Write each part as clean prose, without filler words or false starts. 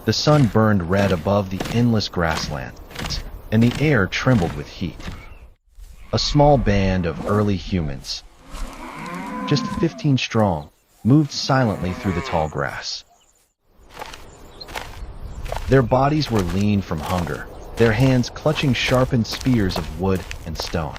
The sun burned red above the endless grasslands, and the air trembled with heat. A small band of early humans, just 15 strong, moved silently through the tall grass. Their bodies were lean from hunger, their hands clutching sharpened spears of wood and stone.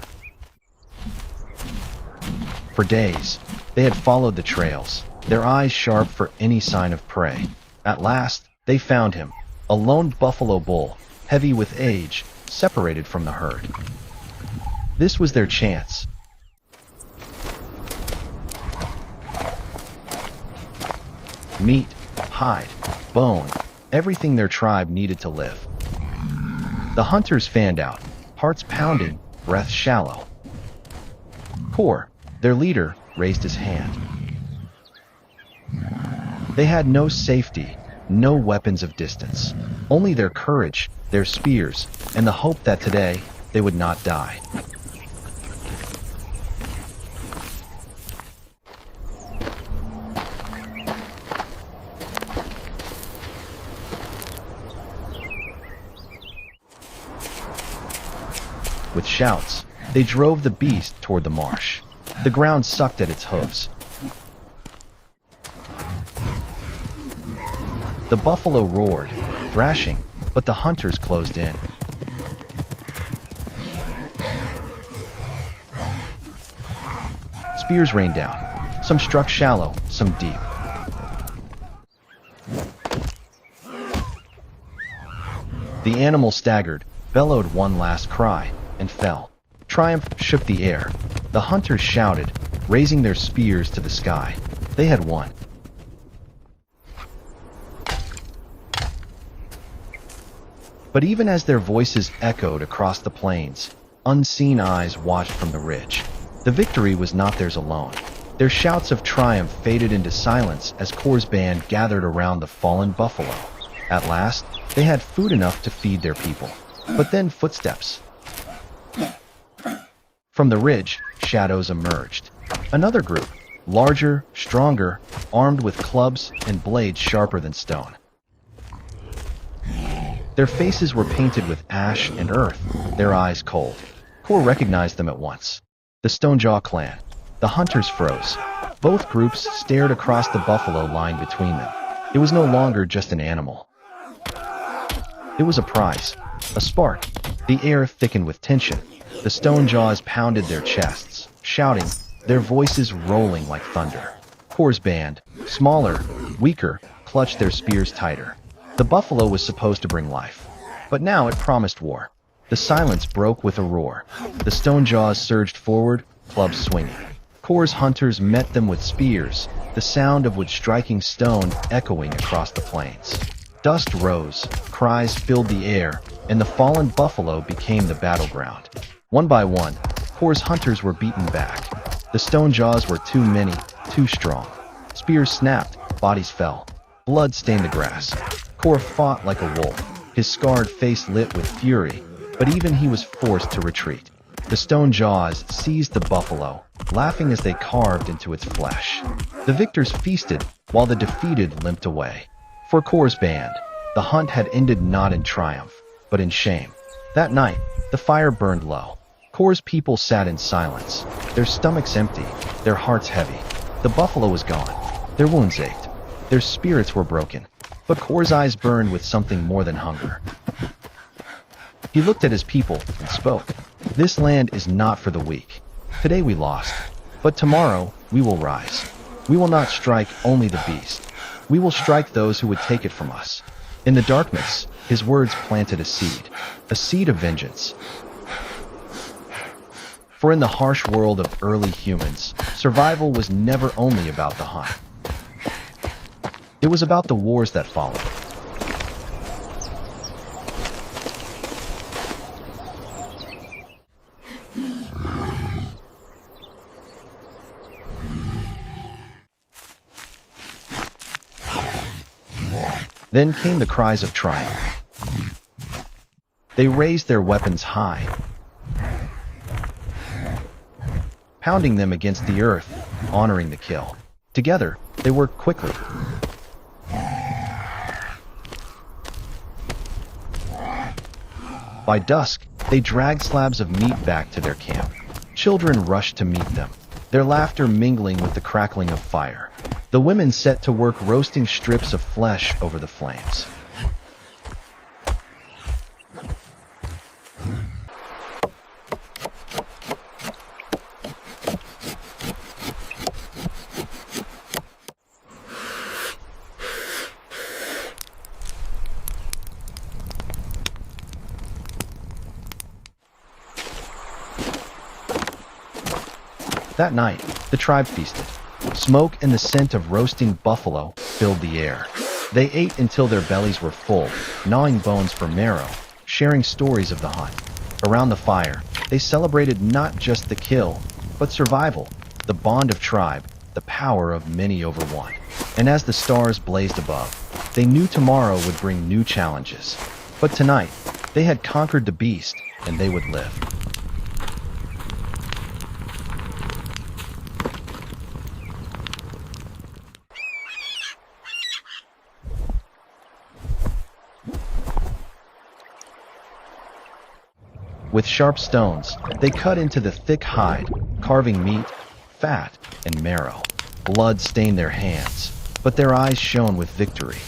For days, they had followed the trails, their eyes sharp for any sign of prey. At last, they found him, a lone buffalo bull, heavy with age, separated from the herd. This was their chance. Meat, hide, bone, everything their tribe needed to live. The hunters fanned out, hearts pounding, breath shallow. Kor, their leader, raised his hand. They had no safety, no weapons of distance, only their courage, their spears, and the hope that today they would not die. With shouts, they drove the beast toward the marsh. The ground sucked at its hooves. The buffalo roared, thrashing, but the hunters closed in. Spears rained down. Some struck shallow, some deep. The animal staggered, bellowed one last cry, and fell. Triumph shook the air. The hunters shouted, raising their spears to the sky. They had won. But even as their voices echoed across the plains, unseen eyes watched from the ridge. The victory was not theirs alone. Their shouts of triumph faded into silence as Kor's band gathered around the fallen buffalo. At last, they had food enough to feed their people. But then footsteps. From the ridge, shadows emerged. Another group, larger, stronger, armed with clubs and blades sharper than stone. Their faces were painted with ash and earth, their eyes cold. Kor recognized them at once. The Stonejaw clan. The hunters froze. Both groups stared across the buffalo lying between them. It was no longer just an animal. It was a prize, a spark. The air thickened with tension. The Stonejaws pounded their chests, shouting, their voices rolling like thunder. Kor's band, smaller, weaker, clutched their spears tighter. The buffalo was supposed to bring life, but now it promised war. The silence broke with a roar. The Stonejaws surged forward, clubs swinging. Kor's hunters met them with spears, the sound of wood striking stone echoing across the plains. Dust rose, cries filled the air, and the fallen buffalo became the battleground. One by one, Kor's hunters were beaten back. The Stonejaws were too many, too strong. Spears snapped, bodies fell. Blood stained the grass. Kor fought like a wolf, his scarred face lit with fury, but even he was forced to retreat. The Stonejaws seized the buffalo, laughing as they carved into its flesh. The victors feasted, while the defeated limped away. For Kor's band, the hunt had ended not in triumph, but in shame. That night, the fire burned low. Kor's people sat in silence, their stomachs empty, their hearts heavy. The buffalo was gone. Their wounds ached. Their spirits were broken. But Kor's eyes burned with something more than hunger. He looked at his people and spoke. This land is not for the weak. Today we lost, but tomorrow we will rise. We will not strike only the beast. We will strike those who would take it from us. In the darkness, his words planted a seed of vengeance. For in the harsh world of early humans, survival was never only about the hunt. It was about the wars that followed. Then came the cries of triumph. They raised their weapons high, pounding them against the earth, honoring the kill. Together, they worked quickly. By dusk, they dragged slabs of meat back to their camp. Children rushed to meet them, their laughter mingling with the crackling of fire. The women set to work roasting strips of flesh over the flames. That night, the tribe feasted. Smoke and the scent of roasting buffalo filled the air. They ate until their bellies were full, gnawing bones for marrow, sharing stories of the hunt. Around the fire, they celebrated not just the kill, but survival, the bond of tribe, the power of many over one. And as the stars blazed above, they knew tomorrow would bring new challenges. But tonight, they had conquered the beast, and they would live. With sharp stones, they cut into the thick hide, carving meat, fat, and marrow. Blood stained their hands, but their eyes shone with victory.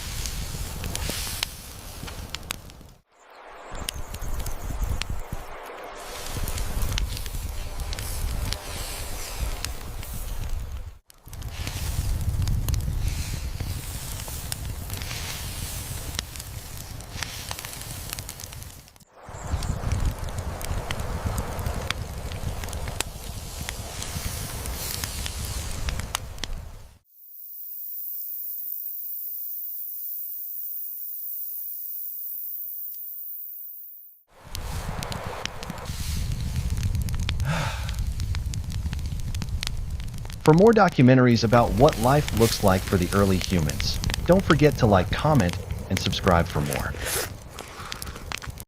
For more documentaries about what life looks like for the early humans, don't forget to like, comment, and subscribe for more.